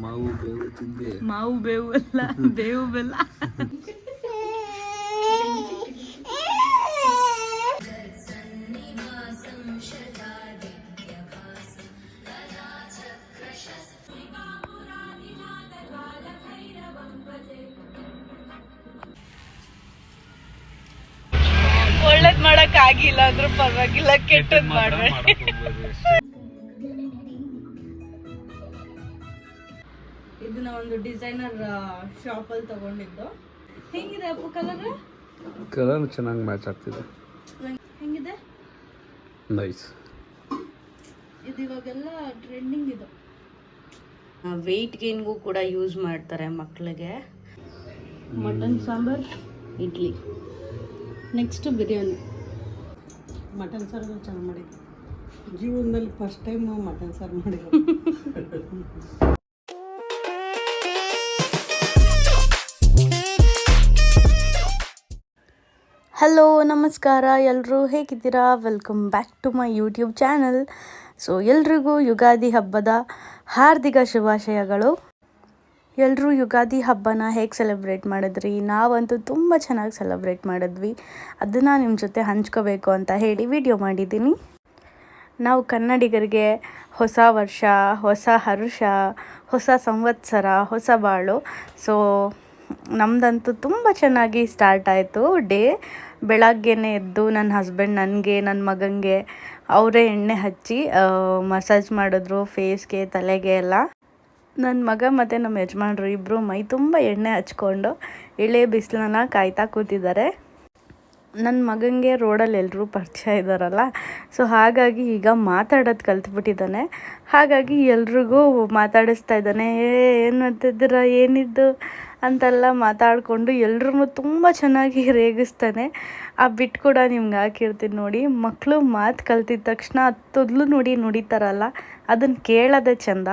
ಮಾವು ಬೇವು ತಿಂದೆ. ಮಾವು ಬೇವು ಅಲ್ಲ, ಬೇವು ಬೆಲ್ಲ. ಒಳ್ಳೇದ್ ಮಾಡಕ್ ಆಗಿಲ್ಲ ಅಂದ್ರೂ ಪರವಾಗಿಲ್ಲ, ಕೆಟ್ಟದ್ ಮಾಡ್ಬೇಡಿ. ಇದನ್ನ ಒಂದು ಡಿಸೈನರ್ ಶಾಪ್ ಅಲ್ಲಿ ತಗೊಂಡಿದ್ದು. ಹೆಂಗಿದೆ ಅಪ್ಪು ಕಲರ್? ಕಲರ್ ಚೆನ್ನಾಗಿ ಮ್ಯಾಚ್ ಆಗ್ತಿದೆ. ಹೆಂಗಿದೆ? ನೈಸ್. ಇದು ಇವಾಗೆಲ್ಲ ಟ್ರೆಂಡಿಂಗ್ ಇದು. ವೆಯ್ಟ್ ಗೇನ್ಗೂ ಕೂಡ ಯೂಸ್ ಮಾಡ್ತಾರೆ ಮಕ್ಕಳಿಗೆ. Mutton sambar, idli, next biryani. Mutton ಸಾರು ಚೆನ್ನಾಗಿ ಮಾಡಿದ್ವಿ. ಜೀವನದಲ್ಲಿ ಫಸ್ಟ್ ಟೈಮ್ ನಾವು ಮಟನ್ ಸಾರು ಮಾಡಿದ್ವಿ. ಹಲೋ, ನಮಸ್ಕಾರ ಎಲ್ಲರೂ, ಹೇಗಿದ್ದೀರಾ? Welcome back to my YouTube channel. So ಎಲ್ರಿಗೂ ಯುಗಾದಿ ಹಬ್ಬದ ಹಾರ್ದಿಕ ಶುಭಾಶಯಗಳು. ಎಲ್ಲರೂ ಯುಗಾದಿ ಹಬ್ಬನ ಹೇಗೆ ಸೆಲೆಬ್ರೇಟ್ ಮಾಡಿದ್ರಿ? ನಾವಂತೂ ತುಂಬ ಚೆನ್ನಾಗಿ ಸೆಲೆಬ್ರೇಟ್ ಮಾಡಿದ್ವಿ. ಅದನ್ನು ನಿಮ್ಮ ಜೊತೆ ಹಂಚ್ಕೋಬೇಕು ಅಂತ ಹೇಳಿ ವಿಡಿಯೋ ಮಾಡಿದ್ದೀನಿ. ನಾವು ಕನ್ನಡಿಗರಿಗೆ ಹೊಸ ವರ್ಷ, ಹೊಸ ಹರ್ಷ, ಹೊಸ ಸಂವತ್ಸರ, ಹೊಸ ಬಾಳು. ಸೊ ನಮ್ಮದಂತೂ ತುಂಬ ಚೆನ್ನಾಗಿ ಸ್ಟಾರ್ಟ್ ಆಯಿತು ಡೇ. ಬೆಳಗ್ಗೆನೇ ಎದ್ದು ನನ್ನ ಹಸ್ಬೆಂಡ್ ನನಗೆ, ನನ್ನ ಮಗನಿಗೆ ಅವರೇ ಎಣ್ಣೆ ಹಚ್ಚಿ ಮಸಾಜ್ ಮಾಡಿದ್ರು, ಫೇಸ್ಗೆ, ತಲೆಗೆ ಎಲ್ಲ. ನನ್ನ ಮಗ ಮತ್ತು ನಮ್ಮ ಯಜಮಾನ್ರು ಇಬ್ಬರು ಮೈ ತುಂಬ ಎಣ್ಣೆ ಹಚ್ಕೊಂಡು ಇಳೆ ಬಿಸಿಲನ್ನ ಕಾಯ್ತಾ ಕೂತಿದ್ದಾರೆ. ನನ್ನ ಮಗನಿಗೆ ರೋಡಲ್ಲಿ ಎಲ್ಲರೂ ಪರಿಚಯ ಇದ್ದಾರಲ್ಲ, ಸೊ ಹಾಗಾಗಿ ಈಗ ಮಾತಾಡೋದು ಕಲ್ತ್ಬಿಟ್ಟಿದ್ದಾನೆ. ಹಾಗಾಗಿ ಎಲ್ರಿಗೂ ಮಾತಾಡಿಸ್ತಾ ಇದ್ದಾನೆ. ಏನು ಮಾಡ್ತಿದ್ದೀರಾ, ಏನಿದ್ದು ಅಂತೆಲ್ಲ ಮಾತಾಡಿಕೊಂಡು ಎಲ್ರೂ ತುಂಬ ಚೆನ್ನಾಗಿ ರೇಗಿಸ್ತಾನೆ. ಆ ಬಿಟ್ಟು ಕೂಡ ನಿಮ್ಗೆ ಹಾಕಿರ್ತೀನಿ ನೋಡಿ. ಮಕ್ಕಳು ಮಾತು ಕಲ್ತಿದ ತಕ್ಷಣ ತೊದಲು ನುಡಿತಾರಲ್ಲ, ಅದನ್ನು ಕೇಳೋದೇ ಚೆಂದ.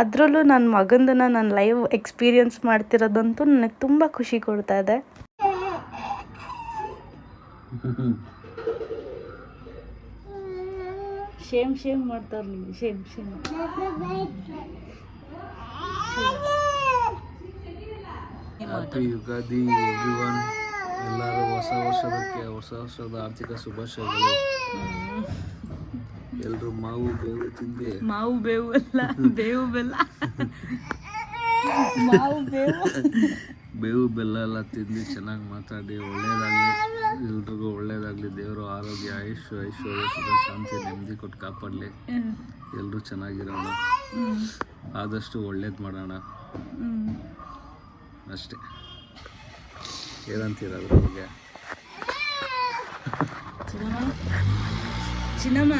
ಅದರಲ್ಲೂ ನನ್ನ ಮಗಂದನ್ನು ನಾನು ಲೈವ್ ಎಕ್ಸ್ಪೀರಿಯನ್ಸ್ ಮಾಡ್ತಿರೋದಂತೂ ನನಗೆ ತುಂಬ ಖುಷಿ ಕೊಡ್ತಾ ಇದೆ. ಶೇಮ್ ಮಾಡ್ತಾರೆ ನೀವು, ಶೇಮ್. Happy Ugadi everyone. ಎಲ್ಲರೂ ಹೊಸ ವರ್ಷದ ಆರ್ಥಿಕ ಶುಭಾಶಯಗಳು. ಎಲ್ಲರೂ ಮಾವು ಬೇವು ತಿಂದೆ. ಮಾವು ಬೇವು ಅಲ್ಲ, ಬೇವು ಬೆಲ್ಲ. ಮಾವು ಬೇವು, ಬೇವು ಬೆಲ್ಲ ಎಲ್ಲ ತಿಂದು ಚೆನ್ನಾಗಿ ಮಾತಾಡಿ ಒಳ್ಳೇದಾಗಲಿ, ಎಲ್ರಿಗೂ ಒಳ್ಳೇದಾಗಲಿ. ದೇವರು ಆರೋಗ್ಯ, ಐಶ್ವರ್ಯ, ಸುಖ, ಶಾಂತಿ, ನೆಮ್ಮದಿ ಕೊಟ್ಟು ಕಾಪಾಡಲಿ. ಎಲ್ಲರೂ ಚೆನ್ನಾಗಿರೋಣ, ಆದಷ್ಟು ಒಳ್ಳೇದು ಮಾಡೋಣ ಅಷ್ಟೇ. ಏನಂತೀರ ಅದ್ರ ಬಗ್ಗೆ? ಚಿನ್ನಮ್ಮ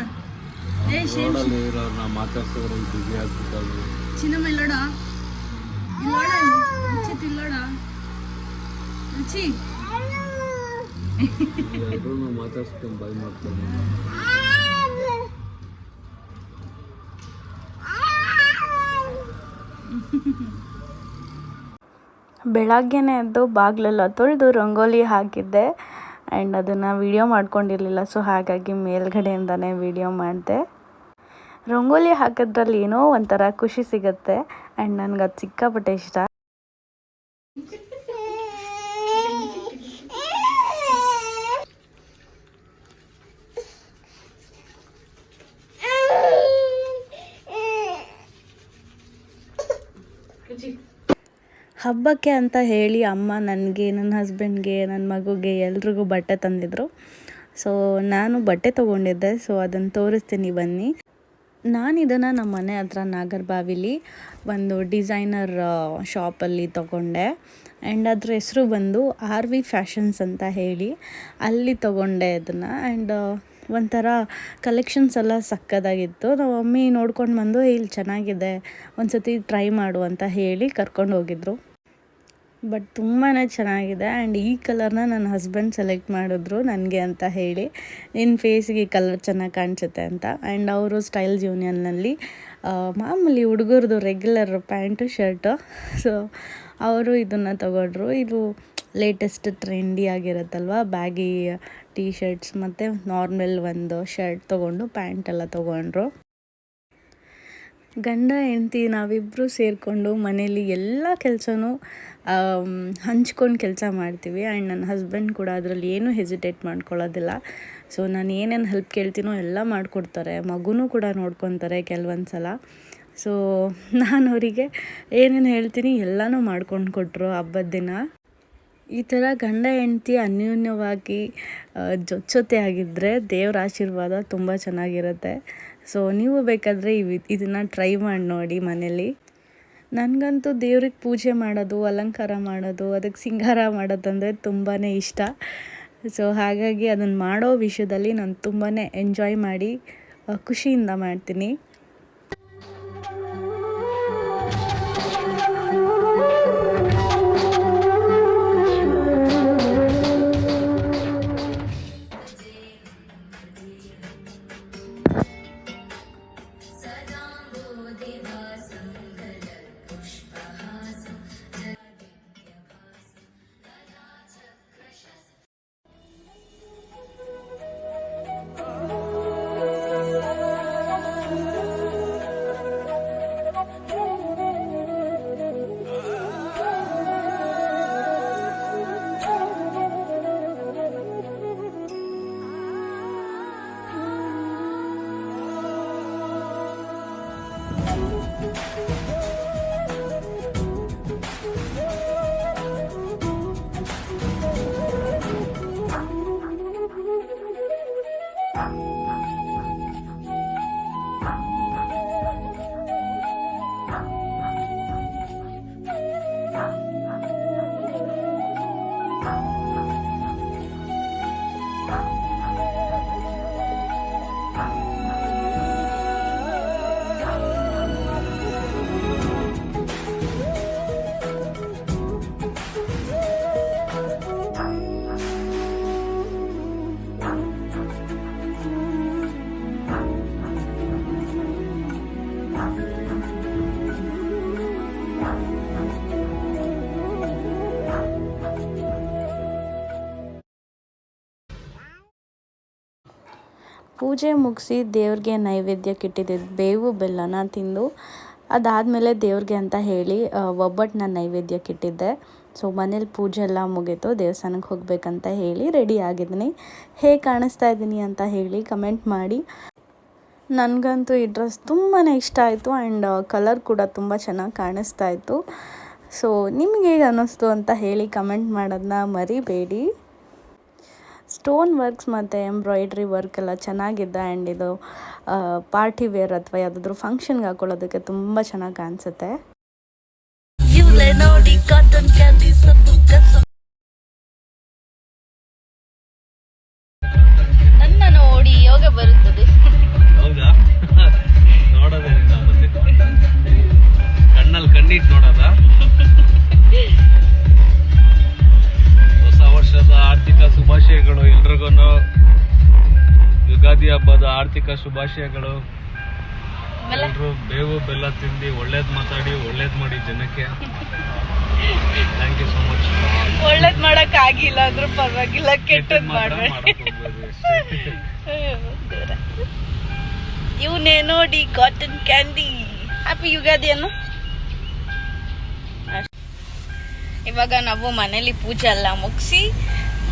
ರೋಡಲ್ಲಿ ಇರೋರ್ನ ಮಾತಾಡ್ಸಿದ್ರೆ ಬಿಸಿ ಆಗ್ಬಿಟ್ಟು ಚಿನ್ನಮ್ಮ ಇಲ್ಲೋಡ, ಇಲ್ಲೋಡ ರುಚಿ ಎಲ್ಲರೂ ಮಾತಾಡ್ಸ್ಕೊಂಡು ಬಾಯ್ ಮಾಡ್ಕೊಂಡು. ಬೆಳಗ್ಗೆನೇ ಎದ್ದು ಬಾಗಿಲೆಲ್ಲ ತೊಳೆದು ರಂಗೋಲಿ ಹಾಕಿದ್ದೆ. ಆ್ಯಂಡ್ ಅದನ್ನು ವಿಡಿಯೋ ಮಾಡ್ಕೊಂಡಿರಲಿಲ್ಲ, ಸೊ ಹಾಗಾಗಿ ಮೇಲ್ಗಡೆಯಿಂದನೇ ವಿಡಿಯೋ ಮಾಡಿದೆ. ರಂಗೋಲಿ ಹಾಕೋದ್ರಲ್ಲಿ ಏನೋ ಒಂಥರ ಖುಷಿ ಸಿಗುತ್ತೆ. ಆ್ಯಂಡ್ ನನಗೆ ಅದು ಸಿಕ್ಕಾಪಟ್ಟೆ ಇಷ್ಟ. ಹಬ್ಬಕ್ಕೆ ಅಂತ ಹೇಳಿ ಅಮ್ಮ ನನಗೆ, ನನ್ನ ಹಸ್ಬೆಂಡ್ಗೆ, ನನ್ನ ಮಗುಗೆ ಎಲ್ರಿಗೂ ಬಟ್ಟೆ ತಂದಿದ್ರು. ಸೊ ನಾನು ಬಟ್ಟೆ ತೊಗೊಂಡಿದ್ದೆ. ಸೊ ಅದನ್ನು ತೋರಿಸ್ತೀನಿ ಬನ್ನಿ. ನಾನಿದನ್ನು ನಮ್ಮ ಮನೆ ಹತ್ರ ನಾಗರಬಾವಿಲಿ ಒಂದು ಡಿಸೈನರ್ ಶಾಪಲ್ಲಿ ತೊಗೊಂಡೆ. ಆ್ಯಂಡ್ ಅದ್ರ ಹೆಸರು ಬಂದು RV ಫ್ಯಾಷನ್ಸ್ ಅಂತ ಹೇಳಿ ಅಲ್ಲಿ ತೊಗೊಂಡೆ ಇದನ್ನು. ಆ್ಯಂಡ್ ಒಂಥರ ಕಲೆಕ್ಷನ್ಸ್ ಎಲ್ಲ ಸಕ್ಕದಾಗಿತ್ತು. ನಾವು ಮಮ್ಮಿ ನೋಡ್ಕೊಂಡು ಬಂದು ಇಲ್ಲಿ ಚೆನ್ನಾಗಿದೆ, ಒಂದು ಸತಿ ಟ್ರೈ ಮಾಡು ಅಂತ ಹೇಳಿ ಕರ್ಕೊಂಡು ಹೋಗಿದ್ರು. ಬಟ್ ತುಂಬಾ ಚೆನ್ನಾಗಿದೆ. ಆ್ಯಂಡ್ ಈ ಕಲರ್ನ ನನ್ನ ಹಸ್ಬೆಂಡ್ ಸೆಲೆಕ್ಟ್ ಮಾಡಿದ್ರು ನನಗೆ ಅಂತ ಹೇಳಿ, ನಿನ್ನ ಫೇಸಿಗೆ ಈ ಕಲರ್ ಚೆನ್ನಾಗಿ ಕಾಣಿಸುತ್ತೆ ಅಂತ. ಆ್ಯಂಡ್ ಅವರು ಸ್ಟೈಲ್ಸ್ ಯೂನಿಯನ್ನಲ್ಲಿ ಮಾಮೂಲಿ ಹುಡುಗರದು ರೆಗ್ಯುಲರ್ ಪ್ಯಾಂಟು ಶರ್ಟು. ಸೊ ಅವರು ಇದನ್ನು ತಗೊಂಡ್ರು. ಇದು ಲೇಟೆಸ್ಟ್ ಟ್ರೆಂಡಿ ಆಗಿರುತ್ತಲ್ವ, ಬ್ಯಾಗಿ ಟೀ ಶರ್ಟ್ಸ್ ಮತ್ತು ನಾರ್ಮಲ್ ಒಂದು ಶರ್ಟ್ ತೊಗೊಂಡು ಪ್ಯಾಂಟೆಲ್ಲ ತೊಗೊಂಡ್ರು. ಗಂಡ ಹೆಂಡತಿ ನಾವಿಬ್ಬರು ಸೇರಿಕೊಂಡು ಮನೇಲಿ ಎಲ್ಲ ಕೆಲಸನೂ ಹಂಚ್ಕೊಂಡು ಕೆಲಸ ಮಾಡ್ತೀವಿ. ಆ್ಯಂಡ್ ನನ್ನ ಹಸ್ಬೆಂಡ್ ಕೂಡ ಅದರಲ್ಲಿ ಏನೂ ಹೆಸಿಟೇಟ್ ಮಾಡ್ಕೊಳ್ಳೋದಿಲ್ಲ. ಸೊ ನಾನು ಏನೇನು ಹೆಲ್ಪ್ ಕೇಳ್ತೀನೋ ಎಲ್ಲ ಮಾಡಿಕೊಡ್ತಾರೆ. ಮಗುನೂ ಕೂಡ ನೋಡ್ಕೊತಾರೆ ಕೆಲವೊಂದು ಸಲ. ಸೊ ನಾನು ಅವರಿಗೆ ಏನೇನು ಹೇಳ್ತೀನಿ ಎಲ್ಲನೂ ಮಾಡ್ಕೊಂಡು ಕೊಟ್ಟರು ಹಬ್ಬದ ದಿನ. ಈ ಥರ ಗಂಡ ಹೆಂಡತಿ ಅನ್ಯೋನ್ಯವಾಗಿ ಜೊತೆ ಆಗಿದ್ದರೆ ದೇವ್ರ ಆಶೀರ್ವಾದ ತುಂಬ ಚೆನ್ನಾಗಿರುತ್ತೆ. ಸೊ ನೀವು ಬೇಕಾದರೆ ಇದನ್ನು ಟ್ರೈ ಮಾಡಿ ನೋಡಿ ಮನೇಲಿ. ನನಗಂತೂ ದೇವ್ರಿಗೆ ಪೂಜೆ ಮಾಡೋದು, ಅಲಂಕಾರ ಮಾಡೋದು, ಅದಕ್ಕೆ ಸಿಂಗಾರ ಮಾಡೋದಂದರೆ ತುಂಬಾ ಇಷ್ಟ. ಸೊ ಹಾಗಾಗಿ ಅದನ್ನು ಮಾಡೋ ವಿಷಯದಲ್ಲಿ ನಾನು ತುಂಬಾ ಎಂಜಾಯ್ ಮಾಡಿ ಖುಷಿಯಿಂದ ಮಾಡ್ತೀನಿ. ಪೂಜೆ ಮುಗಿಸಿ ದೇವ್ರಿಗೆ ನೈವೇದ್ಯಕ್ಕೆ ಇಟ್ಟಿದ್ದಿದ್ದು ಬೇವು ಬೆಲ್ಲನ ತಿಂದು ಅದಾದಮೇಲೆ ದೇವ್ರಿಗೆ ಅಂತ ಹೇಳಿ ಒಬ್ಬಟ್ಟನ್ನ ನೈವೇದ್ಯಕ್ಕೆ ಇಟ್ಟಿದ್ದೆ. ಸೊ ಮನೇಲಿ ಪೂಜೆ ಎಲ್ಲ ಮುಗೀತು, ದೇವಸ್ಥಾನಕ್ಕೆ ಹೋಗಬೇಕಂತ ಹೇಳಿ ರೆಡಿ ಆಗಿದ್ದೀನಿ. ಹೇಗೆ ಕಾಣಿಸ್ತಾ ಇದ್ದೀನಿ ಅಂತ ಹೇಳಿ ಕಮೆಂಟ್ ಮಾಡಿ. ನನಗಂತೂ ಈ ಡ್ರೆಸ್ ತುಂಬಾ ಇಷ್ಟ ಆಯಿತು. ಆ್ಯಂಡ್ ಕಲರ್ ಕೂಡ ತುಂಬ ಚೆನ್ನಾಗಿ ಕಾಣಿಸ್ತಾ ಇತ್ತು. ಸೊ ನಿಮ್ಗೆ ಹೇಗೆ ಅನ್ನಿಸ್ತು ಅಂತ ಹೇಳಿ ಕಮೆಂಟ್ ಮಾಡೋದನ್ನ ಮರಿಬೇಡಿ. ಸ್ಟೋನ್ ವರ್ಕ್ಸ್ ಮತ್ತು ಎಂಬ್ರಾಯ್ಡ್ರಿ ವರ್ಕ್ ಎಲ್ಲ ಚೆನ್ನಾಗಿದೆ. ಆ್ಯಂಡ್ ಇದು ಪಾರ್ಟಿ ವೇರ್ ಅಥವಾ ಯಾವುದಾದ್ರೂ ಫಂಕ್ಷನ್ಗೆ ಹಾಕೊಳ್ಳೋದಕ್ಕೆ ತುಂಬ ಚೆನ್ನಾಗಿ ಕಾಣಿಸುತ್ತೆ. ನನ್ನ ನೋಡಿ ಯೋಗ ಬರುತ್ತದೆ. ಹೌದಾ? ನೋಡೋದೇ ಮತ್ತೆ ಕಣ್ಣಲ್ಲಿ ಕಣ್ಣಿಟ್ಟು ನೋಡೋದ. ಹೊಸ ವರ್ಷದ ಆರ್ಥಿಕ ಶುಭಾಶಯಗಳು ಎಲ್ರಿಗೂ. ಯುಗಾದಿ ಹಬ್ಬದ ಆರ್ಥಿಕ ಶುಭಾಶಯಗಳು. ಎಲ್ಲರೂ ಬೇವು ಬೆಲ್ಲ ತಿಂದು ಒಳ್ಳೇದ್ ಮಾತಾಡಿ ಒಳ್ಳೇದ್ ಮಾಡಿ ಜನಕ್ಕೆ. Thank you so much. ಒಳ್ಳೇದ್ ಮಾಡಕ್ ಆಗಿಲ್ಲ ಅಂದ್ರೂ ಪರವಾಗಿಲ್ಲ, ಕೆಟ್ಟದ್ ಮಾಡ್ಬೇಡಿ. ಇವನೇ ನೋಡಿ ಕಾಟನ್ ಕ್ಯಾಂಡಿ. ಹ್ಯಾಪಿ ಯುಗಾದಿ ಅನ್ನು. ಇವಾಗ ನಾವು ಮನೇಲಿ ಪೂಜೆ ಎಲ್ಲ ಮುಗಿಸಿ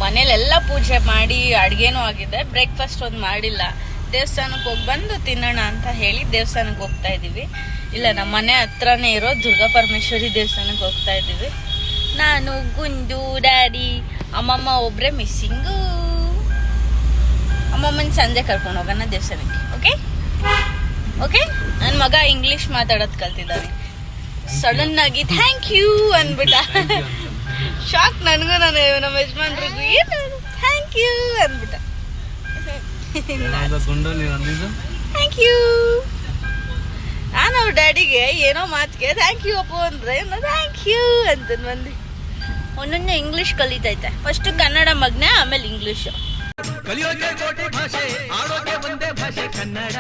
ಮನೇಲೆಲ್ಲ ಪೂಜೆ ಮಾಡಿ ಅಡುಗೆನೂ ಆಗಿದೆ. ಬ್ರೇಕ್ಫಾಸ್ಟ್ ಒಂದು ಮಾಡಿಲ್ಲ. ದೇವಸ್ಥಾನಕ್ಕೆ ಹೋಗಿ ಬಂದು ತಿನ್ನೋಣ ಅಂತ ಹೇಳಿ ದೇವಸ್ಥಾನಕ್ಕೆ ಹೋಗ್ತಾ ಇದ್ದೀವಿ. ಇಲ್ಲ, ನಮ್ಮ ಮನೆ ಹತ್ರನೇ ಇರೋ ದುರ್ಗಾ ಪರಮೇಶ್ವರಿ ದೇವಸ್ಥಾನಕ್ಕೆ ಹೋಗ್ತಾ ಇದ್ದೀವಿ. ನಾನು, ಗುಂಡು, ಡ್ಯಾಡಿ, ಅಮ್ಮಮ್ಮ ಒಬ್ಬರೇ ಮಿಸ್ಸಿಂಗು. ಅಮ್ಮಮ್ಮನ ಸಂಜೆ ಕರ್ಕೊಂಡು ಹೋಗೋಣ ದೇವಸ್ಥಾನಕ್ಕೆ. Okay okay. ನನ್ನ ಮಗ ಇಂಗ್ಲೀಷ್ ಮಾತಾಡೋದು ಕಲ್ತಿದ್ದಾನೆ. ಸಡನ್ ಆಗಿ ಥ್ಯಾಂಕ್ ಯು ಅಂದ್ಬಿಟ್ಟ. ಶಾಕ್ ನನಗೂ, ನಮ್ಮ ಯಜಮಾನ್ರಿಗೂ. ಏನು ಥ್ಯಾಂಕ್ ಯು ಅಂದ್ಬಿಟ್ಟ. Thank you. ನಾನು ಅವ್ರ ಡ್ಯಾಡಿಗೆ ಏನೋ ಮಾತಿಗೆ ಥ್ಯಾಂಕ್ ಯು ಅಪ್ಪು ಅಂದ್ರೆ ಥ್ಯಾಂಕ್ ಯು ಅಂತ ಮಂದಿ. ಒಂದೊಂದೇ ಇಂಗ್ಲಿಷ್ ಕಲಿತೈತೆ. ಫಸ್ಟ್ ಕನ್ನಡ ಮಗ್ನ, ಆಮೇಲೆ ಇಂಗ್ಲಿಷ್. ಕಲಿಯೋಕೆ ಕೋಟಿ ಭಾಷೆ, ಆಡೋಕೆ ಒಂದೇ ಭಾಷೆ ಕನ್ನಡ.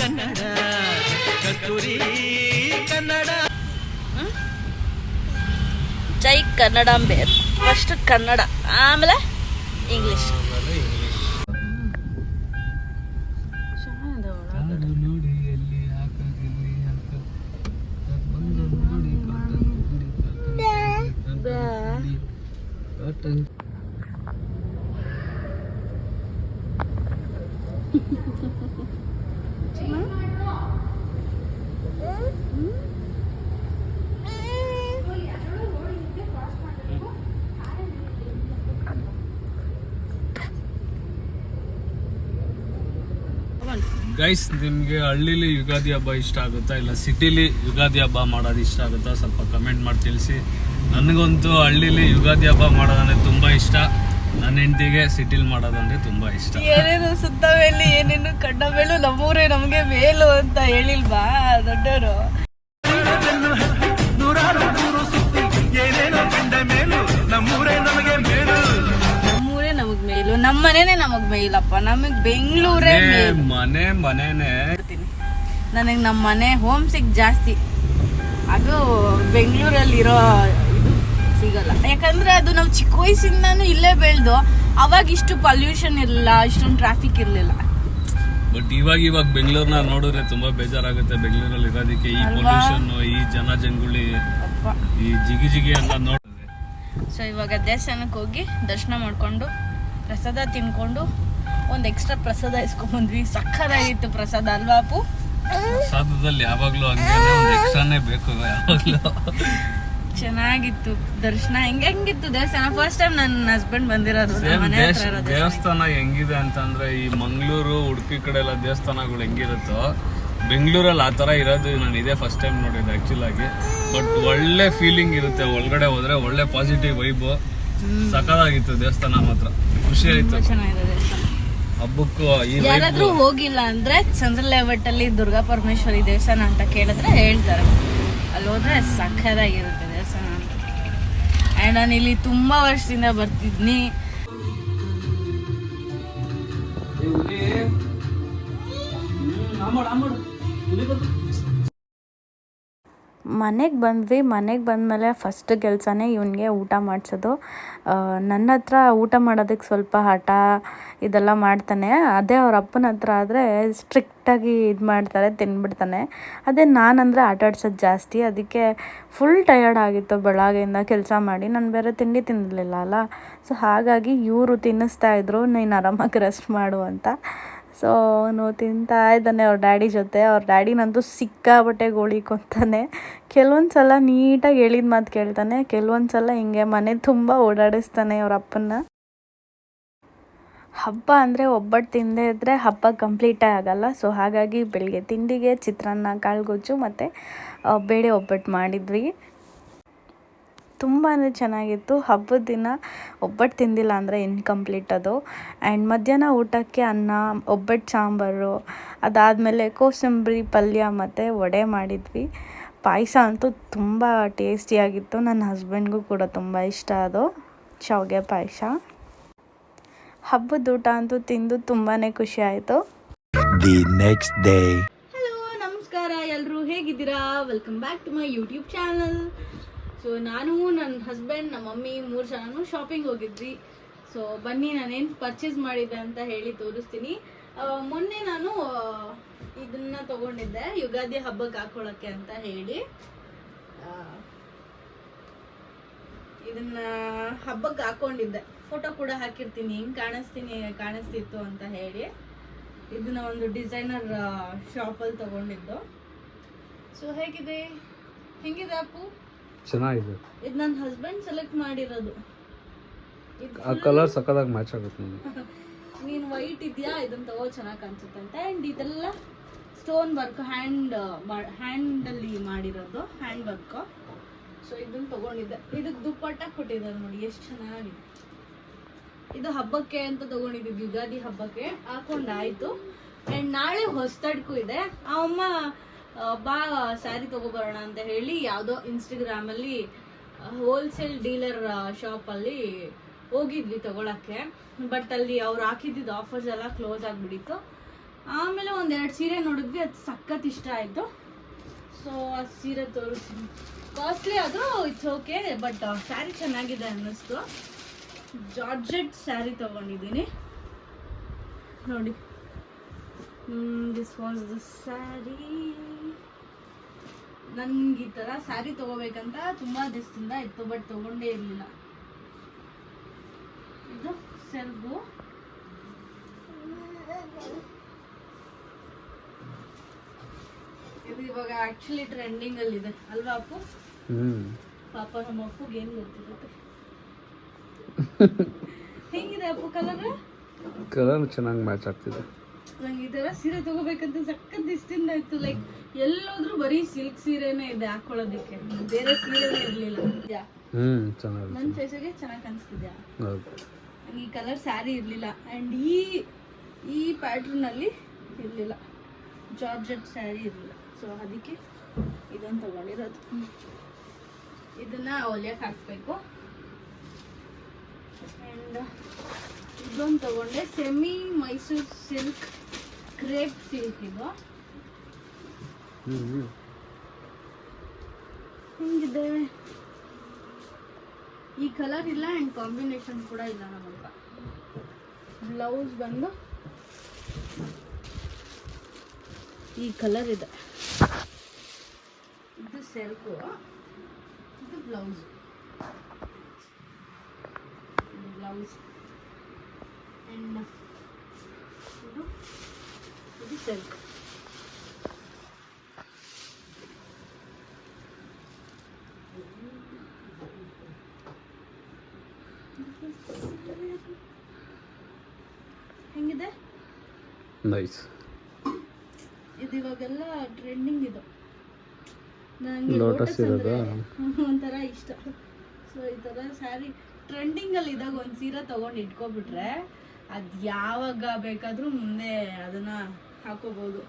ಕನ್ನಡ ಕಸ್ತೂರಿ ಕನ್ನಡ. ಜೈ ಕನ್ನಡಾಂಬೆ. ಫಸ್ಟ್ ಕನ್ನಡ, ಆಮೇಲೆ ಇಂಗ್ಲಿಷ್. ನೋಡಿ ಎಲ್ಲಿ ಹಾಕಾಗಿಲ್ಲಿ ಗೈಸ್, ನಿಮಗೆ ಹಳ್ಳಿಲಿ ಯುಗಾದಿ ಹಬ್ಬ ಇಷ್ಟ ಆಗುತ್ತಾ ಇಲ್ಲ ಸಿಟಿಲಿ ಯುಗಾದಿ ಹಬ್ಬ ಮಾಡೋದು ಇಷ್ಟ ಆಗುತ್ತಾ? ಸ್ವಲ್ಪ ಕಮೆಂಟ್ ಮಾಡಿ ತಿಳಿಸಿ. ನನಗಂತೂ ಹಳ್ಳಿಲಿ ಯುಗಾದಿ ಹಬ್ಬ ಮಾಡೋದಂದ್ರೆ ತುಂಬ ಇಷ್ಟ. ನನ್ನ ಹೆಂಡತಿಗೆ ಸಿಟಿಲಿ ಮಾಡೋದಂದ್ರೆ ತುಂಬ ಇಷ್ಟ. ಏನೇನು ಸುತ್ತ ಮೇಲೆ ಏನೇನು ಕಂಡ ಮೇಲೂ ನಮ್ಮೂರೇ ನಮಗೆ ಮೇಲು ಅಂತ ಹೇಳಿಲ್ವಾ ದೊಡ್ಡವರು? ನಮ್ಮೂರೇ ನಮಗೆ ಮೇಲು, ನಮ್ಮೂರೇ ನಮಗ್ ಮೇಲು, ನಮ್ಮನೇನೆ ನಮಗ್ ಮೇಲಪ್ಪ. ನಮಗ್ ಬೆಂಗಳೂರೇ ಮನೆನೇ. ನನಗೆ ನಮ್ಮ ಮನೆ ಹೋಮ್ ಸಿಕ್ ಜಾಸ್ತಿ. ಅದು ಬೆಂಗಳೂರಲ್ಲಿರೋ ಇದು ಸಿಗಲ್ಲ. ಯಾಕಂದ್ರೆ ಅದು ನಾವು ಚಿಕ್ಕ ವಯಸ್ಸಿಂದಾನು ಇಲ್ಲೇ ಬೆಳೆದು ಅವಾಗ ಇಷ್ಟು ಪೊಲ್ಯೂಷನ್ ಇರಲಿಲ್ಲ, ಇಷ್ಟೊಂದು ಟ್ರಾಫಿಕ್ ಇರಲಿಲ್ಲ. ಬಟ್ ಇವಾಗ ಬೆಂಗಳೂರ್ನ ನೋಡಿದ್ರೆ ತುಂಬಾ ಬೇಜಾರಾಗುತ್ತೆ. ಬೆಂಗಳೂರಲ್ಲಿ ಇರೋದಕ್ಕೆ ಈ ಪೊಲ್ಯೂಷನ್, ಈ ಜಂಗುಳಿ, ಈ ಜಿಗಿ ಎಲ್ಲ ನೋಡಿದ್ರೆ. ಸೊ ಇವಾಗ ದೇವಸ್ಥಾನಕ್ಕೆ ಹೋಗಿ ದರ್ಶನ ಮಾಡ್ಕೊಂಡು ಪ್ರಸಾದ ತಿನ್ಕೊಂಡು ಒಂದು ಎಕ್ಸ್ಟ್ರಾ ಪ್ರಸಾದ ಇಸ್ಕೊಂಡ್ಬಂದ್ವಿ. ಸಕ್ಕತ್ತಾಗಿತ್ತು ಪ್ರಸಾದ ಅಲ್ವಾ ಅಪ್ಪು? ಪ್ರಸಾದದಲ್ಲಿ ಯಾವಾಗ್ಲೂ ಹಂಗೆ ಒಂದು ಎಕ್ಸ್ಟ್ರಾನೇ ಬೇಕು ಯಾವಾಗ್ಲೂ. ಚೆನ್ನಾಗಿತ್ತು ದರ್ಶನ. ಹೆಂಗಿತ್ತು ದೇವಸ್ಥಾನ? ಫಸ್ಟ್ ಟೈಮ್ ನನ್ನ ಹಸ್ಬೆಂಡ್ ಬಂದಿರೋದು. ದೇವಸ್ಥಾನ ಹೆಂಗಿದೆ ಅಂತಂದ್ರೆ, ಈ ಮಂಗಳೂರು ಉಡುಪಿ ಕಡೆ ಎಲ್ಲ ದೇವಸ್ಥಾನಗಳು ಹೆಂಗಿರುತ್ತೋ ಬೆಂಗಳೂರಲ್ಲಿ ಆ ತರ ಇರೋದು ನಾನು ಇದೇ ಫಸ್ಟ್ ಟೈಮ್ ನೋಡಿದ್ದೆ ಆಕ್ಚುಲ್ ಆಗಿ. ಬಟ್ ಒಳ್ಳೆ ಫೀಲಿಂಗ್ ಇರುತ್ತೆ ಒಳಗಡೆ ಹೋದ್ರೆ, ಒಳ್ಳೆ ಪಾಸಿಟಿವ್ ವೈಬ್. ಸಖತ್ತಾಗಿತ್ತು ದೇವಸ್ಥಾನ, ಮಾತ್ರ ಖುಷಿ ಆಯ್ತು. ಚೆನ್ನಾಗಿದೆ ದೇವಸ್ಥಾನ. ಹಬ್ಬಕ್ಕೂ ಯಾರಾದ್ರೂ ಹೋಗಿಲ್ಲ ಅಂದ್ರೆ ಚಂದ್ರ ಲೇಔಟ್ ಅಲ್ಲಿ ದುರ್ಗಾ ಪರಮೇಶ್ವರಿ ದೇವಸ್ಥಾನ ಅಂತ ಕೇಳಿದ್ರೆ ಹೇಳ್ತಾರೆ. ಅಲ್ಲಿ ಹೋದ್ರೆ ಸಖತ್ತಾಗಿರುತ್ತೆ ದೇವಸ್ಥಾನ ಅಂತ. ಅಂಡ್ ನಾನು ಇಲ್ಲಿ ತುಂಬಾ ವರ್ಷದಿಂದ ಬರ್ತಿದ್ನಿ. ಮನೆಗೆ ಬಂದ್ವಿ. ಮನೆಗೆ ಬಂದಮೇಲೆ ಫಸ್ಟ್ ಕೆಲಸನೇ ಇವನಿಗೆ ಊಟ ಮಾಡಿಸೋದು. ನನ್ನ ಹತ್ರ ಊಟ ಮಾಡೋದಕ್ಕೆ ಸ್ವಲ್ಪ ಹಠ ಇದೆಲ್ಲ ಮಾಡ್ತಾನೆ. ಅದೇ ಅವ್ರ ಅಪ್ಪನ ಹತ್ರ ಆದರೆ ಸ್ಟ್ರಿಕ್ಟಾಗಿ ಇದು ಮಾಡ್ತಾರೆ, ತಿನ್ಬಿಡ್ತಾನೆ. ಅದೇ ನಾನಂದರೆ ಆಟ ಆಡ್ಸೋದು ಜಾಸ್ತಿ. ಅದಕ್ಕೆ ಫುಲ್ ಟಯರ್ಡ್ ಆಗಿತ್ತು ಬೆಳಗ್ಗೆಯಿಂದ ಕೆಲಸ ಮಾಡಿ. ನಾನು ಬೇರೆ ತಿಂಡಿ ತಿನ್ನಲಿಲ್ಲ ಅಲ್ಲ. ಸೊ ಹಾಗಾಗಿ ಇವರು ತಿನ್ನಿಸ್ತಾಯಿದ್ರು, ನೀನು ಆರಾಮಾಗಿ ರೆಸ್ಟ್ ಮಾಡು ಅಂತ. ಸೊ ಅವನು ತಿಂತಾ ಇದ್ದಾನೆ ಅವ್ರ ಡ್ಯಾಡಿ ಜೊತೆ. ಅವ್ರ ಡ್ಯಾಡಿನಂತೂ ಸಿಕ್ಕಾಬಟ್ಟೆ ಗೋಳಿಕೊಂತಾನೆ. ಕೆಲವೊಂದು ಸಲ ನೀಟಾಗಿ ಹೇಳಿದ ಮಾತು ಕೇಳ್ತಾನೆ, ಕೆಲವೊಂದು ಸಲ ಹಿಂಗೆ ಮನೆ ತುಂಬ ಓಡಾಡಿಸ್ತಾನೆ ಅವ್ರ ಅಪ್ಪನ್ನ. ಹಬ್ಬ ಅಂದರೆ ಒಬ್ಬಟ್ಟು ತಿಂದೇ ಇದ್ದರೆ ಹಬ್ಬ ಕಂಪ್ಲೀಟೇ ಆಗೋಲ್ಲ. ಸೊ ಹಾಗಾಗಿ ಬೆಳಿಗ್ಗೆ ತಿಂಡಿಗೆ ಚಿತ್ರಾನ್ನ, ಕಾಳುಗೊಜ್ಜು ಮತ್ತು ಬೇಳೆ ಒಬ್ಬಟ್ಟು ಮಾಡಿದ್ವಿ. ತುಂಬಾ ಚೆನ್ನಾಗಿತ್ತು. ಹಬ್ಬದ ದಿನ ಒಬ್ಬಟ್ಟು ತಿಂದಿಲ್ಲ ಅಂದರೆ ಇನ್ಕಂಪ್ಲೀಟ್ ಅದು. ಆ್ಯಂಡ್ ಮಧ್ಯಾಹ್ನ ಊಟಕ್ಕೆ ಅನ್ನ, ಒಬ್ಬಟ್ಟು ಸಾಂಬಾರು, ಅದಾದಮೇಲೆ ಕೋಸಂಬರಿ ಪಲ್ಯ ಮತ್ತು ವಡೆ ಮಾಡಿದ್ವಿ. ಪಾಯಸ ಅಂತೂ ತುಂಬ ಟೇಸ್ಟಿಯಾಗಿತ್ತು. ನನ್ನ ಹಸ್ಬೆಂಡ್ಗೂ ಕೂಡ ತುಂಬ ಇಷ್ಟ ಅದು ಶಾವಿಗೆ ಪಾಯಸ. ಹಬ್ಬದ ಊಟ ಅಂತೂ ತಿಂದು ತುಂಬಾ ಖುಷಿ ಆಯಿತು. ಹಲೋ, ನಮಸ್ಕಾರ ಎಲ್ಲರೂ, ಹೇಗಿದ್ದೀರಾ? Welcome back to my YouTube channel. So ನಾನು, ನನ್ನ ಹಸ್ಬೆಂಡ್, ನಮ್ಮ ಮಮ್ಮಿ 3 ಜನನು ಶಾಪಿಂಗ್ ಹೋಗಿದ್ವಿ. ಸೊ ಬನ್ನಿ ನಾನೇನು ಪರ್ಚೇಸ್ ಮಾಡಿದ್ದೆ ಅಂತ ಹೇಳಿ ತೋರಿಸ್ತೀನಿ. ಮೊನ್ನೆ ನಾನು ಇದನ್ನ ತಗೊಂಡಿದ್ದೆ ಯುಗಾದಿ ಹಬ್ಬಕ್ಕೆ ಹಾಕೊಳ್ಳೋಕ್ಕೆ ಅಂತ ಹೇಳಿ. ಇದನ್ನ ಹಬ್ಬಕ್ಕೆ ಹಾಕೊಂಡಿದ್ದೆ. ಫೋಟೋ ಕೂಡ ಹಾಕಿರ್ತೀನಿ, ಹೆಂಗೆ ಕಾಣಿಸ್ತಿತ್ತು ಅಂತ ಹೇಳಿ. ಇದನ್ನ ಒಂದು ಡಿಸೈನರ್ ಶಾಪಲ್ಲಿ ತಗೊಂಡಿದ್ದು. ಸೊ ಹೆಂಗಿದೆ ಅಪ್ಪು? ಚೆನ್ನಾಗಿದೆ. ಇದು ನನ್ನ ಹಸ್ಬೆಂಡ್ ಸೆಲೆಕ್ಟ್ ಮಾಡಿರೋದು. ಆ ಕಲರ್ ಸಕ್ಕತ್ತಾಗಿ ಮ್ಯಾಚ್ ಆಗುತ್ತೆ ನಿಮಗೆ. ನೀನು ವೈಟ್ ಇದೆಯಾ, ಇದನ್ನ ತಗೋ ಚೆನ್ನಾಗಿ ಕಾಣಿಸುತ್ತೆ ಅಂತ. ಆ್ಯಂಡ್ ಇದೆಲ್ಲ ಸ್ಟೋನ್ ವರ್ಕ್, ಹ್ಯಾಂಡಲ್ಲಿ ಮಾಡಿರೋದು, ಹ್ಯಾಂಡ್ ವರ್ಕ್. ಸೊ ಇದನ್ನ ತಗೊಂಡಿದ್ದೆ. ಇದಕ್ಕೆ ದುಪ್ಪಟ್ಟ ಕೊಟ್ಟಿದ್ದಾರೆ ನೋಡಿ, ಎಷ್ಟು ಚೆನ್ನಾಗಿದೆ. ಇದು ಹಬ್ಬಕ್ಕೆ ಅಂತ ತಗೊಂಡಿದ್ದು, ಯುಗಾದಿ ಹಬ್ಬಕ್ಕೆ ಹಾಕೊಂಡಾಯ್ತು. ಆ್ಯಂಡ್ ನಾಳೆ ಹೊಸತಡ್ಕು ಇದೆ. ಆ ಅಮ್ಮ ಬಾ ಸ್ಯಾರಿ ತಗೋಬರೋಣ ಅಂತ ಹೇಳಿ ಯಾವುದೋ ಇನ್ಸ್ಟಾಗ್ರಾಮಲ್ಲಿ ಹೋಲ್ಸೇಲ್ ಡೀಲರ್ ಶಾಪಲ್ಲಿ ಹೋಗಿದ್ವಿ ತಗೊಳಕ್ಕೆ. ಬಟ್ ಅಲ್ಲಿ ಅವ್ರು ಹಾಕಿದ್ದಿದ್ದು ಆಫರ್ಸ್ ಎಲ್ಲ ಕ್ಲೋಸ್ ಆಗಿಬಿಟ್ಟಿತ್ತು. ಆಮೇಲೆ 1-2 ಸೀರೆ ನೋಡಿದ್ವಿ, ಅದು ಸಖತ್ ಇಷ್ಟ ಆಯಿತು. ಸೊ ಆ ಸೀರೆ ತೋರಿಸ್ತೀನಿ. ಕಾಸ್ಟ್ಲಿ ಆದರೂ ಇಟ್ಸ್ ಓಕೆ, ಬಟ್ ಸ್ಯಾರಿ ಚೆನ್ನಾಗಿದೆ ಅನ್ನಿಸ್ತು. ಜಾರ್ಜೆಟ್ ಸ್ಯಾರಿ ತಗೊಂಡಿದ್ದೀನಿ ನೋಡಿ. This was the sari. ನನ್ಗೆ ಈ ಥರ ಸ್ಯಾರಿ ತಗೋಬೇಕಂತ ತುಂಬ ದಿವಸದಿಂದ ಇತ್ತು, ಬಟ್ ತಗೊಂಡೇ ಇರಲಿಲ್ಲ. ಇದು ಸೆಲ್ಫು. ಇದು ಇವಾಗ ಆಕ್ಚುಲಿ ಟ್ರೆಂಡಿಂಗ್ ಅಲ್ಲಿ ಇದೆ ಅಲ್ವಾ ಅಪ್ಪು? ಪಾಪ ನಮ್ಮ ಅಪ್ಪುಗೆ ಏನ್ ಗೊತ್ತಿರುತ್ತೆ. ಹೆಂಗಿದೆ ಅಪ್ಪು ಕಲರ್? ಕಲರ್ ಚೆನ್ನಾಗಿ ಮ್ಯಾಚ್ ಆಗ್ತಿದೆ. ನಂಗೆ ಈ ಥರ ಸೀರೆ ತೊಗೋಬೇಕಂತ ಸಖತ್ ದಿಸ್ತಿಂದ ಇತ್ತು. ಲೈಕ್ ಎಲ್ಲೋದ್ರೂ ಬರೀ ಸಿಲ್ಕ್ ಸೀರೆನೇ ಇದೆ ಹಾಕೊಳ್ಳೋದಕ್ಕೆ, ಬೇರೆ ಸೀರೆನೇ ಇರಲಿಲ್ಲ. ಚೆನ್ನಾಗಿ ನನ್ನ ಫೇಸಿಗೆ ಚೆನ್ನಾಗಿ ಕಾಣಿಸ್ತಿದ್ಯಾ? ಹೌದು. ಈ ಕಲರ್ ಸ್ಯಾರಿ ಇರಲಿಲ್ಲ ಆ್ಯಂಡ್ ಈ ಪ್ಯಾಟ್ರನಲ್ಲಿ ಇರಲಿಲ್ಲ, ಜಾರ್ಜೆಟ್ ಸ್ಯಾರಿ ಇರಲಿಲ್ಲ. ಸೊ ಅದಕ್ಕೆ ಇದನ್ನು ತಗೊಂಡಿರೋದು. ಇದನ್ನು ಹೊಲಿಯಕ್ಕೆ ಹಾಕಬೇಕು. ಆ್ಯಂಡ್ ಇದೊಂದು ತಗೊಂಡೆ, semi Mysuru silk, crepe silk. ಇದು ಹಿಂಗಿದೆ. ಈ ಕಲರ್ ಇಲ್ಲ ಆ್ಯಂಡ್ ಕಾಂಬಿನೇಷನ್ ಕೂಡ ಇಲ್ಲ ನಮ್ಮ ಹತ್ರ. ಬ್ಲೌಸ್ ಬಂದು ಈ ಕಲರ್ ಇದೆ. ಇದು ಸೆಲ್ಕು, ಇದು ಬ್ಲೌಸ್. ಬ್ಲೌಸ್ ಆ್ಯಂಡ್ ಇದು ಸೆಲ್ಕ್. ಹೆಂಗಿದೆ? ನೈಸ್. ಇದು ಇವಾಗೆಲ್ಲ ಟ್ರೆಂಡಿಂಗ್. ಇದು ನನಗೆ ಲೋಟಸ್ ಇರೋದಾ ಒಂಥರ ಇಷ್ಟ. ಸೊ ಈ ಥರ ಸ್ಯಾರಿ ಟ್ರೆಂಡಿಂಗಲ್ಲಿ ಇದ್ದಾಗ ಒಂದು ಸೀರೆ ತೊಗೊಂಡು ಇಟ್ಕೊಬಿಟ್ರೆ ಅದು ಯಾವಾಗ ಬೇಕಾದರೂ ಮುಂದೆ ಅದನ್ನು ಹಾಕೋಬೋದು.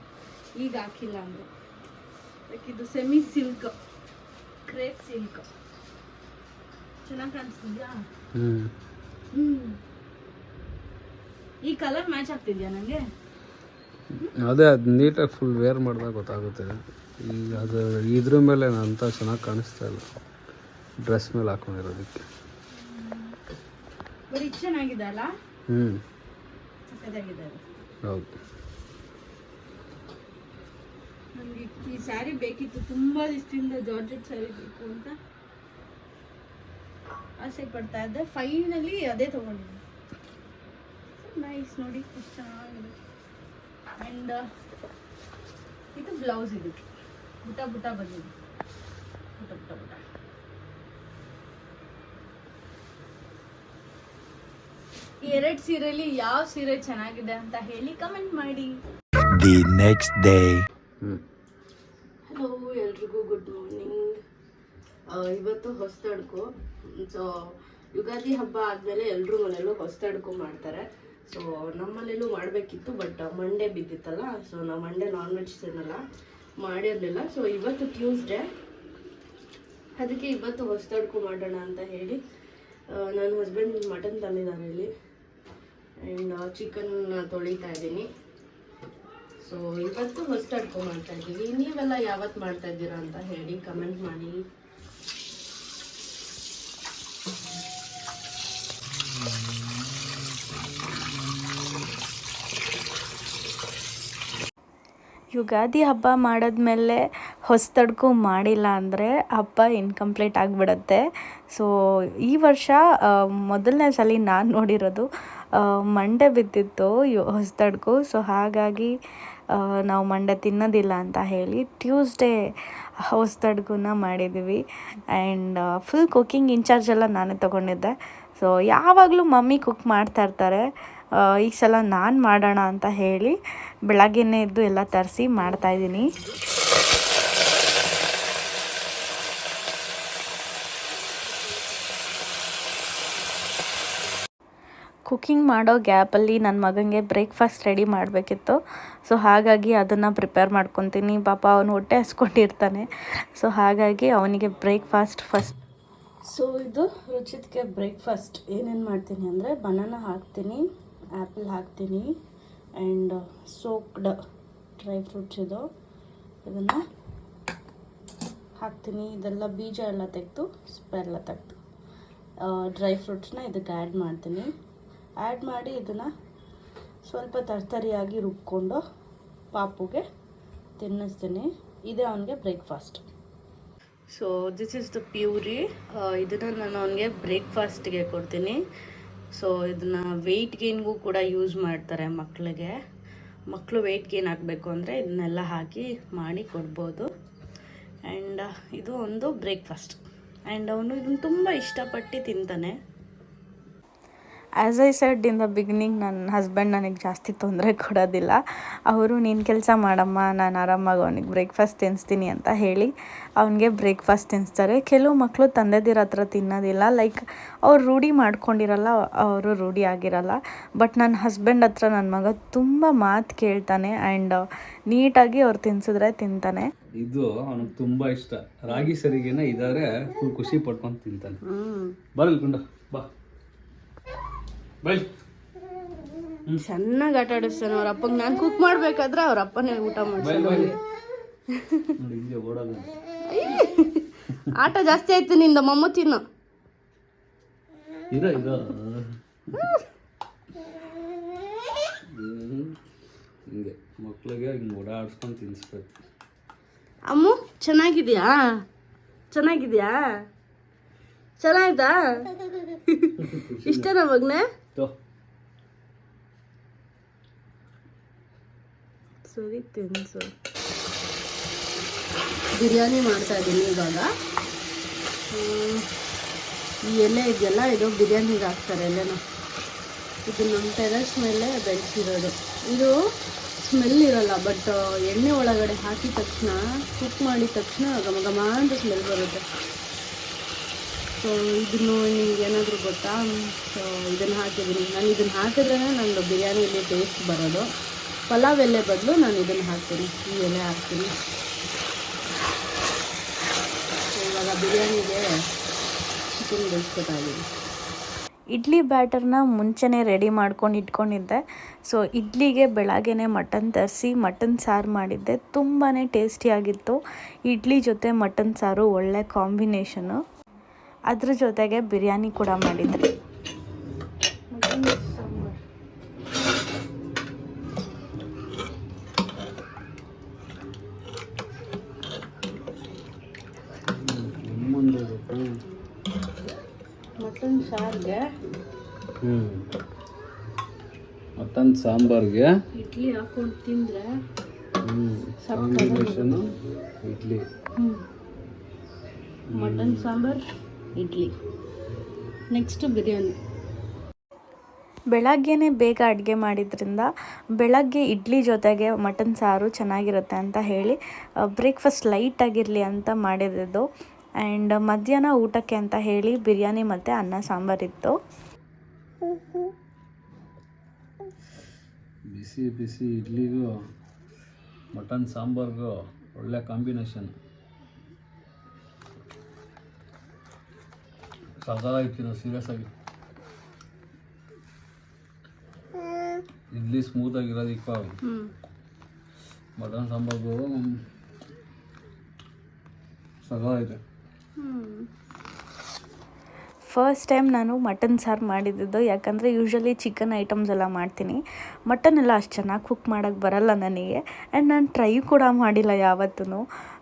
ಈಗ ಹಾಕಿಲ್ಲ ಅಂದರು. ಲೈಕ್ ಇದು ಸೆಮಿ ಸಿಲ್ಕ್, ಕ್ರೇಪ್ ಸಿಲ್ಕ್. ಚೆನ್ನಾಗಿ ಕಾಣಿಸ್ತಿದ್ಯಾ? ಈ ಕಲರ್ ಮ್ಯಾಚ್ ಆಗ್ತಿದ್ಯಾ ನನಗೆ? ಅದೇ ಅದು ನೀಟಾಗಿ ಫುಲ್ ವೇರ್ ಮಾಡಿದಾಗ ಗೊತ್ತಾಗುತ್ತೆ. ಈಗ ಅದು ಇದ್ರ ಮೇಲೆ ಅಂತ ಚೆನ್ನಾಗಿ ಕಾಣಿಸ್ತಾ ಇಲ್ಲ, ಡ್ರೆಸ್ ಮೇಲೆ ಹಾಕೊಂಡಿರೋದಕ್ಕೆ. ಬರೀ ಚೆನ್ನಾಗಿದೆ ಅಲ್ಲ? ಸಕ್ಕತ್ತಾಗಿದೆ ಅದು. ಹೌದು. ನನಗೆ ಈ ಸ್ಯಾರಿ ಬೇಕಿತ್ತು, ತುಂಬ ದಿವಸದಿಂದ ಜಾರ್ಜೆಟ್ ಸ್ಯಾರಿ ಬೇಕು ಅಂತ ಆಸೆ ಪಡ್ತಾ ಇದ್ದೆ. ಫೈನಲಿ ಅದೇ ತೊಗೊಂಡಿದ್ದೆ. ನೈಸ್ ನೋಡಿ, ಎಷ್ಟು ಚೆನ್ನಾಗಿದೆ. ಆ್ಯಂಡ್ ಇದು ಬ್ಲೌಸ್. ಇದಕ್ಕೆ ಬುಟ್ಟ ಬುಟ್ಟ ಬಂದಿದೆ, ಬುಟ್ಟ ಬುಟ್ಟ ಬುಟ್ಟ. ಈ ಎರಡು ಸೀರೆಯಲ್ಲಿ ಯಾವ ಸೀರೆ ಚೆನ್ನಾಗಿದೆ ಅಂತ ಹೇಳಿ ಕಮೆಂಟ್ ಮಾಡಿ. The next day. ಹಲೋ, ಎಲ್ರಿಗೂ ಗುಡ್ ಮಾರ್ನಿಂಗ್. ಇವತ್ತು ಹೊಸತಡ್ಕು. ಸೊ ಯುಗಾದಿ ಹಬ್ಬ ಆದಮೇಲೆ ಎಲ್ಲರೂ ಮನೆಯಲ್ಲೂ ಹೊಸತಡ್ಕು ಮಾಡ್ತಾರೆ. ಸೊ ನಮ್ಮನೇಲೂ ಮಾಡಬೇಕಿತ್ತು, ಬಟ್ ಮಂಡೇ ಬಿದ್ದಿತ್ತಲ್ಲ. ಸೊ ನಾವು ಮಂಡೇ ನಾನ್ ವೆಜ್ ತಿನ್ನಲ್ಲ, ಮಾಡಿರಲಿಲ್ಲ. ಸೊ ಇವತ್ತು ಟ್ಯೂಸ್ಡೇ, ಅದಕ್ಕೆ ಇವತ್ತು ಹೊಸತಡ್ಕು ಮಾಡೋಣ ಅಂತ ಹೇಳಿ ನನ್ನ ಹಸ್ಬೆಂಡ್ ಮಟನ್ ತಂದಿದ್ದಾರೆ ಇಲ್ಲಿ. ಆ್ಯಂಡ್ ಚಿಕನ್ ತೊಳಿತಾ ಇದ್ದೀನಿ. ಸೊ ಇವತ್ತು ಹೊಸತಡ್ಕು ಮಾಡ್ತಾ ಇದ್ದೀವಿ. ನೀವೆಲ್ಲ ಯಾವತ್ತು ಮಾಡ್ತಾ ಇದ್ದೀರಾ ಅಂತ ಹೇಳಿ ಕಮೆಂಟ್ ಮಾಡಿ. ಯುಗಾದಿ ಹಬ್ಬ ಮಾಡಿದ್ಮೇಲೆ ಹೊಸತಡ್ಕು ಮಾಡಿಲ್ಲ ಅಂದರೆ ಹಬ್ಬ ಇನ್ಕಂಪ್ಲೀಟ್ ಆಗಿಬಿಡುತ್ತೆ. ಸೊ ಈ ವರ್ಷ ಮೊದಲನೇ ಸಲ ನಾನು ನೋಡಿರೋದು ಮಂಡೆ ಬಿದ್ದಿತ್ತು ಹೊಸತಡ್ಕು. ಸೊ ಹಾಗಾಗಿ ನಾವು ಮಂಡೆ ತಿನ್ನೋದಿಲ್ಲ ಅಂತ ಹೇಳಿ ಟ್ಯೂಸ್ಡೇ ಹೊಸತಡ್ಕುನ ಮಾಡಿದ್ದೀವಿ. ಆ್ಯಂಡ್ ಫುಲ್ ಕುಕ್ಕಿಂಗ್ ಇನ್ಚಾರ್ಜ್ ಎಲ್ಲ ನಾನೇ ತೊಗೊಂಡಿದ್ದೆ. ಸೊ ಯಾವಾಗಲೂ ಮಮ್ಮಿ ಕುಕ್ ಮಾಡ್ತಾ ಇರ್ತಾರೆ. ಈ ಸಲ ನಾನು ಮಾಡೋಣ ಅಂತ ಹೇಳಿ ಬೆಳಗ್ಗೆನೇ ಎದ್ದು ಎಲ್ಲ ತರಿಸಿ ಮಾಡ್ತಾಯಿದ್ದೀನಿ. ಕುಕ್ಕಿಂಗ್ ಮಾಡೋ ಗ್ಯಾಪಲ್ಲಿ ನನ್ನ ಮಗನಿಗೆ ಬ್ರೇಕ್ಫಾಸ್ಟ್ ರೆಡಿ ಮಾಡಬೇಕಿತ್ತು. ಸೊ ಹಾಗಾಗಿ ಅದನ್ನು ಪ್ರಿಪೇರ್ ಮಾಡ್ಕೊತೀನಿ. ಪಾಪ ಅವನು ಹೊಟ್ಟೆ ಹಸ್ಕೊಂಡಿರ್ತಾನೆ. ಸೊ ಹಾಗಾಗಿ ಅವನಿಗೆ ಬ್ರೇಕ್ಫಾಸ್ಟ್ ಫಸ್ಟ್. ಸೊ ಇದು ರುಚಿತ್ಗೆ ಬ್ರೇಕ್ಫಾಸ್ಟ್ ಏನೇನು ಮಾಡ್ತೀನಿ ಅಂದರೆ, ಬನಾನಾ ಹಾಕ್ತೀನಿ, ಆ್ಯಪಲ್ ಹಾಕ್ತೀನಿ, ಆ್ಯಂಡ್ ಸೋಕ್ಡ್ ಡ್ರೈ ಫ್ರೂಟ್ಸ್ ಇದನ್ನು ಹಾಕ್ತೀನಿ. ಇದೆಲ್ಲ ಬೀಜ ಎಲ್ಲ ತೆಗೆದು ಸ್ಪೆಲ್ಲ ತೆಗೆದು ಡ್ರೈ ಫ್ರೂಟ್ಸ್ನ ಇದಕ್ಕೆ ಆ್ಯಡ್ ಮಾಡ್ತೀನಿ. ಆ್ಯಡ್ ಮಾಡಿ ಇದನ್ನು ಸ್ವಲ್ಪ ತರ್ತರಿಯಾಗಿ ರುಬ್ಕೊಂಡು ಪಾಪುಗೆ ತಿನ್ನಿಸ್ತೀನಿ. ಇದೇ ಅವನಿಗೆ breakfast. So this is the puree. ಇದನ್ನು ನಾನು ಅವನಿಗೆ ಬ್ರೇಕ್ಫಾಸ್ಟ್ಗೆ ಕೊಡ್ತೀನಿ. ಸೊ ಇದನ್ನು ವೆಯ್ಟ್ ಗೇನ್ಗೂ ಕೂಡ ಯೂಸ್ ಮಾಡ್ತಾರೆ ಮಕ್ಕಳಿಗೆ. ಮಕ್ಕಳು ವೆಯ್ಟ್ ಗೇನ್ ಆಗಬೇಕು ಅಂದರೆ ಇದನ್ನೆಲ್ಲ ಹಾಕಿ ಮಾಡಿ ಕೊಡ್ಬೋದು. ಆ್ಯಂಡ್ ಇದು ಒಂದು ಬ್ರೇಕ್ಫಾಸ್ಟ್. ಆ್ಯಂಡ್ ಅವನು ಇದನ್ನು ತುಂಬ ಇಷ್ಟಪಟ್ಟು ತಿಂತಾನೆ. As I said in the beginning ನನ್ನ ಹಸ್ಬೆಂಡ್ ನನಗೆ ಜಾಸ್ತಿ ತೊಂದರೆ ಕೊಡೋದಿಲ್ಲ. ಅವರು ನೀನು ಕೆಲಸ ಮಾಡಮ್ಮ, ನಾನು ಆರಾಮಾಗಿ ಅವನಿಗೆ ಬ್ರೇಕ್ಫಾಸ್ಟ್ ತಿನ್ನಿಸ್ತೀನಿ ಅಂತ ಹೇಳಿ ಅವನಿಗೆ ಬ್ರೇಕ್ಫಾಸ್ಟ್ ತಿನ್ನಿಸ್ತಾರೆ. ಕೆಲವು ಮಕ್ಕಳು ತಂದೆದಿರ ಹತ್ರ ತಿನ್ನೋದಿಲ್ಲ, ಲೈಕ್ ಅವ್ರು ರೂಢಿ ಮಾಡ್ಕೊಂಡಿರಲ್ಲ, ಅವರು ರೂಢಿ ಆಗಿರಲ್ಲ. ಬಟ್ ನನ್ನ ಹಸ್ಬೆಂಡ್ ಹತ್ರ ನನ್ನ ಮಗ ತುಂಬ ಮಾತು ಕೇಳ್ತಾನೆ ಆ್ಯಂಡ್ ನೀಟಾಗಿ ಅವ್ರು ತಿನ್ಸಿದ್ರೆ ತಿಂತಾನೆ. ಇದು ಅವನಿಗೆ ತುಂಬ ಇಷ್ಟ. ರಾಗಿ ಸರಿಗೆನ ಇದಾದ್ರೆ ಫುಲ್ ಖುಷಿ ಪಡ್ಕೊಂಡು ತಿಂತಾನೆ. ಬರಲ್ ಗುಂಡ ಬಾ ಬೈ. ಚೆನ್ನಾಗಿ ಆಟ ಆಡಿಸ್ತಾನೆ ಅವ್ರ ಅಪ್ಪಗೆ. ನಾನು ಕುಕ್ ಮಾಡ್ಬೇಕಾದ್ರೆ ಅವ್ರ ಅಪ್ಪನೇ ಊಟ ಮಾಡ್ತಾನೆ. ನೋಡಿ ಹಿಂಗೆ ಓಡೋದು. ಆಟ ಜಾಸ್ತಿ ಆಯ್ತು ನಿಂದ ಮೊಮ್ಮ ತಿನ್ನು. ಇರೋ ಹಿಂಗೆ ಮಕ್ಳಿಗೆ ಹಿಂಗೆ ಓಡಾಡ್ಸ್ಕೊಂಡು ತಿನ್ನಿಸ್ಬೇಕು. ಅಮ್ಮು ಚೆನ್ನಾಗಿದ್ಯಾ? ಚೆನ್ನಾಗಿದ್ಯಾ? ಚೆನ್ನಾಯ್ತಾ? ಇಷ್ಟನಾ ಮಗನೇ? ಸರಿ ತಿನ್ಸು. ಬಿರಿಯಾನಿ ಮಾಡ್ತಾ ಇದ್ದೀನಿ ಇವಾಗ. ಈ ಎಲೆ ಇದೆಯಲ್ಲ, ಇದು ಬಿರಿಯಾನಿಗೆ ಹಾಕ್ತಾರೆ ಎಲೆನ. ಇದು ನಮ್ಮ ಟೆರೆಸ್ ಮೇಲೆ ಬೆಳೆಸಿರೋದು. ಇದು ಸ್ಮೆಲ್ ಇರಲ್ಲ, ಬಟ್ ಎಣ್ಣೆ ಒಳಗಡೆ ಹಾಕಿದ ತಕ್ಷಣ, ಕುಕ್ ಮಾಡಿದ ತಕ್ಷಣ ಘಮ ಘಮ ಅಂತ ಸ್ಮೆಲ್ ಬರುತ್ತೆ. ಸೊ ಇದನ್ನು ನಿಮ್ಗೆ ಏನಾದರೂ ಗೊತ್ತಾ? ಸೊ ಇದನ್ನು ಹಾಕಿದ್ದೀನಿ ನಾನು. ಇದನ್ನು ಹಾಕಿದ್ರೇ ನಂದು ಬಿರಿಯಾನಿಯಲ್ಲಿ ಟೇಸ್ಟ್ ಬರೋದು. ಪಲಾವ್ ಎಲೆ ಬದಲು ನಾನು ಇದನ್ನು ಹಾಕ್ತೀನಿ, ಈ ಎಲೆ ಹಾಕ್ತೀನಿ. ಸೊ ಇವಾಗ ಬಿರಿಯಾನಿಗೆ ಚಿಕನ್ ಬೇಯಿಸ್ಕೊತಾಯಿದ್ದೀನಿ. ಇಡ್ಲಿ ಬ್ಯಾಟರ್ನ ಮುಂಚೆನೇ ರೆಡಿ ಮಾಡ್ಕೊಂಡು ಇಟ್ಕೊಂಡಿದ್ದೆ. ಸೊ ಇಡ್ಲಿಗೆ ಬೆಳಗ್ಗೆನೇ ಮಟನ್ ತರಿಸಿ ಮಟನ್ ಸಾರು ಮಾಡಿದ್ದೆ. ತುಂಬಾ ಟೇಸ್ಟಿಯಾಗಿತ್ತು. ಇಡ್ಲಿ ಜೊತೆ ಮಟನ್ ಸಾರು ಒಳ್ಳೆ ಕಾಂಬಿನೇಷನು. ಅದ್ರ ಜೊತೆಗೆ ಬಿರಿಯಾನಿ ಕೂಡ ಮಾಡಿದ್ದೆ. ಮಟನ್ ಸಾರಿಗೆ, ಮಟನ್ ಸಾಂಬಾರ್ಗೆ ಇಡ್ಲಿ ಹಾಕೊಂಡು ತಿಂದರೆ combination idli. Mutton sambar, idli, next biryani. ಬೆಳಗ್ಗೆನೇ ಬೇಗ ಅಡುಗೆ ಮಾಡಿದ್ರಿಂದ ಬೆಳಗ್ಗೆ ಇಡ್ಲಿ ಜೊತೆಗೆ ಮಟನ್ ಸಾರು ಚೆನ್ನಾಗಿರುತ್ತೆ ಅಂತ ಹೇಳಿ ಬ್ರೇಕ್ಫಾಸ್ಟ್ ಲೈಟಾಗಿರಲಿ ಅಂತ ಮಾಡಿದ್ದು. ಆ್ಯಂಡ್ ಮಧ್ಯಾಹ್ನ ಊಟಕ್ಕೆ ಅಂತ ಹೇಳಿ ಬಿರಿಯಾನಿ ಮತ್ತು ಅನ್ನ ಸಾಂಬಾರಿತ್ತು. ಬಿಸಿ ಬಿಸಿ ಇಡ್ಲಿಗೂ ಮಟನ್ ಸಾಂಬಾರ್ಗೂ ಒಳ್ಳೆ ಕಾಂಬಿನೇಷನ್. ಸಗದಾಗಿತ್ತು. ಸೀರಿಯಸ್ ಆಗಿ ಇಡ್ಲಿ ಸ್ಮೂತ್ ಆಗಿರೋದಕ್ಕೆ ಮಟನ್ ಸಾಂಬಾರ್ಗೂ ಸಗದಾಗಿದೆ. ಫಸ್ಟ್ ಟೈಮ್ ನಾನು ಮಟನ್ ಸಾರು ಮಾಡಿದ್ದು, ಯಾಕಂದರೆ ಯೂಶ್ವಲಿ ಚಿಕನ್ ಐಟಮ್ಸ್ ಎಲ್ಲ ಮಾಡ್ತೀನಿ. ಮಟನ್ ಎಲ್ಲ ಅಷ್ಟು ಚೆನ್ನಾಗಿ ಕುಕ್ ಮಾಡೋಕ್ಕೆ ಬರಲ್ಲ ನನಗೆ. ಆ್ಯಂಡ್ ನಾನು ಟ್ರೈ ಕೂಡ ಮಾಡಿಲ್ಲ ಯಾವತ್ತೂ.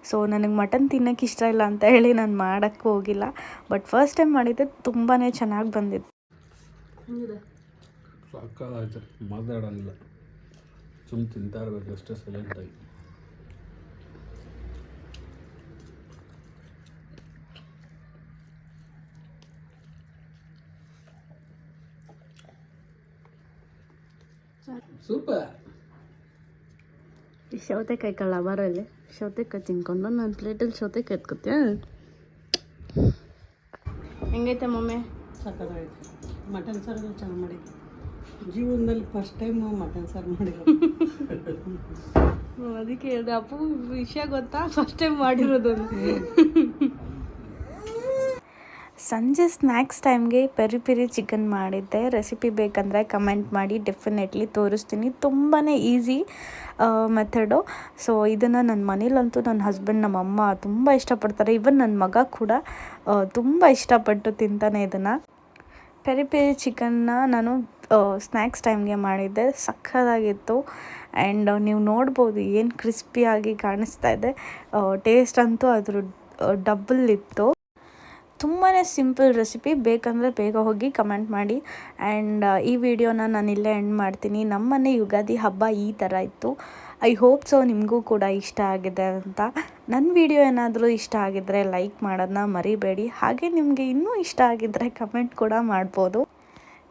ಸೊ ನನಗೆ ಮಟನ್ ತಿನ್ನೋಕ್ಕೆ ಇಷ್ಟ ಇಲ್ಲ ಅಂತ ಹೇಳಿ ನಾನು ಮಾಡೋಕ್ಕೂ ಹೋಗಿಲ್ಲ. ಬಟ್ ಫಸ್ಟ್ ಟೈಮ್ ಮಾಡಿದ್ದೆ, ತುಂಬಾ ಚೆನ್ನಾಗಿ ಬಂದಿತ್ತು. ಸಾಕಾಯ್ತು, ಮಾತಾಡೋಂಗಿಲ್ಲ, ಸುಮ್ಮನೆ ತಿಂತಾ ಇರಬೇಕು ಅಷ್ಟೇ ಸೈಲೆಂಟಾಗಿ. ಸೂಪರ್. ಈ ಸೌತೆಕಾಯಿ ಕಳ್ಳ ಬರಲ್ಲಿ ಸೌತೆಕಾಯಿ ತಿನ್ಕೊಂಡು ನನ್ನ ಪ್ಲೇಟಲ್ಲಿ ಸೌತೆಕಾಯಿ ಎತ್ಕೊತ್ಯಾ? ಹೆಂಗೈತೆ ಮಮ್ಮಿ? ಸಕ್ಕತ್ತಾಗೈತೆ. ಮಟನ್ ಸಾರು ಚೆನ್ನಾಗಿ ಮಾಡಿದ್ದೆ. ಜೀವನದಲ್ಲಿ ಫಸ್ಟ್ ಟೈಮ್ ಮಟನ್ ಸಾರು ಮಾಡಿದ್ರು. ಅದಕ್ಕೆ ಹೇಳಿದೆ, ಅಪ್ಪು ವಿಷಯ ಗೊತ್ತಾ, ಫಸ್ಟ್ ಟೈಮ್ ಮಾಡಿರೋದು. ಸಂಜೆ ಸ್ನ್ಯಾಕ್ಸ್ ಟೈಮ್ಗೆ ಪೆರಿ ಪೆರಿ ಚಿಕನ್ ಮಾಡಿದ್ದೆ. ರೆಸಿಪಿ ಬೇಕಂದರೆ ಕಮೆಂಟ್ ಮಾಡಿ, ಡೆಫಿನೆಟ್ಲಿ ತೋರಿಸ್ತೀನಿ. ತುಂಬಾ ಈಸಿ ಮೆಥಡು. ಸೊ ಇದನ್ನು ನನ್ನ ಮನೇಲಂತೂ ನನ್ನ ಹಸ್ಬೆಂಡ್, ನಮ್ಮಮ್ಮ ತುಂಬ ಇಷ್ಟಪಡ್ತಾರೆ. ಈವನ್ ನನ್ನ ಮಗ ಕೂಡ ತುಂಬ ಇಷ್ಟಪಟ್ಟು ತಿಂತಾನೆ ಇದನ್ನು. ಪೆರಿ ಪೆರಿ ಚಿಕನ್ನ ನಾನು ಸ್ನ್ಯಾಕ್ಸ್ ಟೈಮ್ಗೆ ಮಾಡಿದ್ದೆ. ಸಖತ್ತಾಗಿತ್ತು. ಆ್ಯಂಡ್ ನೀವು ನೋಡ್ಬೋದು ಏನು ಕ್ರಿಸ್ಪಿಯಾಗಿ ಕಾಣಿಸ್ತಾ ಇದೆ. ಟೇಸ್ಟ್ ಅಂತೂ ಅದ್ರ ಡಬಲ್ ಇತ್ತು. ತುಂಬಾ ಸಿಂಪಲ್ ರೆಸಿಪಿ. ಬೇಕಂದರೆ ಬೇಗ ಹೋಗಿ ಕಮೆಂಟ್ ಮಾಡಿ. ಆ್ಯಂಡ್ ಈ ವಿಡಿಯೋನ ನಾನು ಇಲ್ಲೇ ಎಂಡ್ ಮಾಡ್ತೀನಿ. ನಮ್ಮನೆ ಯುಗಾದಿ ಹಬ್ಬ ಈ ಥರ ಇತ್ತು. ಐ ಹೋಪ್ ಸೊ ನಿಮಗೂ ಕೂಡ ಇಷ್ಟ ಆಗಿದೆ ಅಂತ. ನನ್ನ ವಿಡಿಯೋ ಏನಾದರೂ ಇಷ್ಟ ಆಗಿದ್ದರೆ ಲೈಕ್ ಮಾಡೋದನ್ನ ಮರಿಬೇಡಿ. ಹಾಗೆ ನಿಮಗೆ ಇನ್ನೂ ಇಷ್ಟ ಆಗಿದ್ದರೆ ಕಮೆಂಟ್ ಕೂಡ ಮಾಡ್ಬೋದು.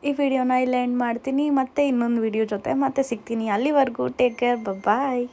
ಈ ವಿಡಿಯೋನ ಇಲ್ಲೇ ಎಂಡ್ ಮಾಡ್ತೀನಿ. ಮತ್ತೆ ಇನ್ನೊಂದು ವಿಡಿಯೋ ಜೊತೆ ಮತ್ತೆ ಸಿಗ್ತೀನಿ. ಅಲ್ಲಿವರೆಗೂ ಟೇಕ್ ಕೇರ್, ಬಾಯ್.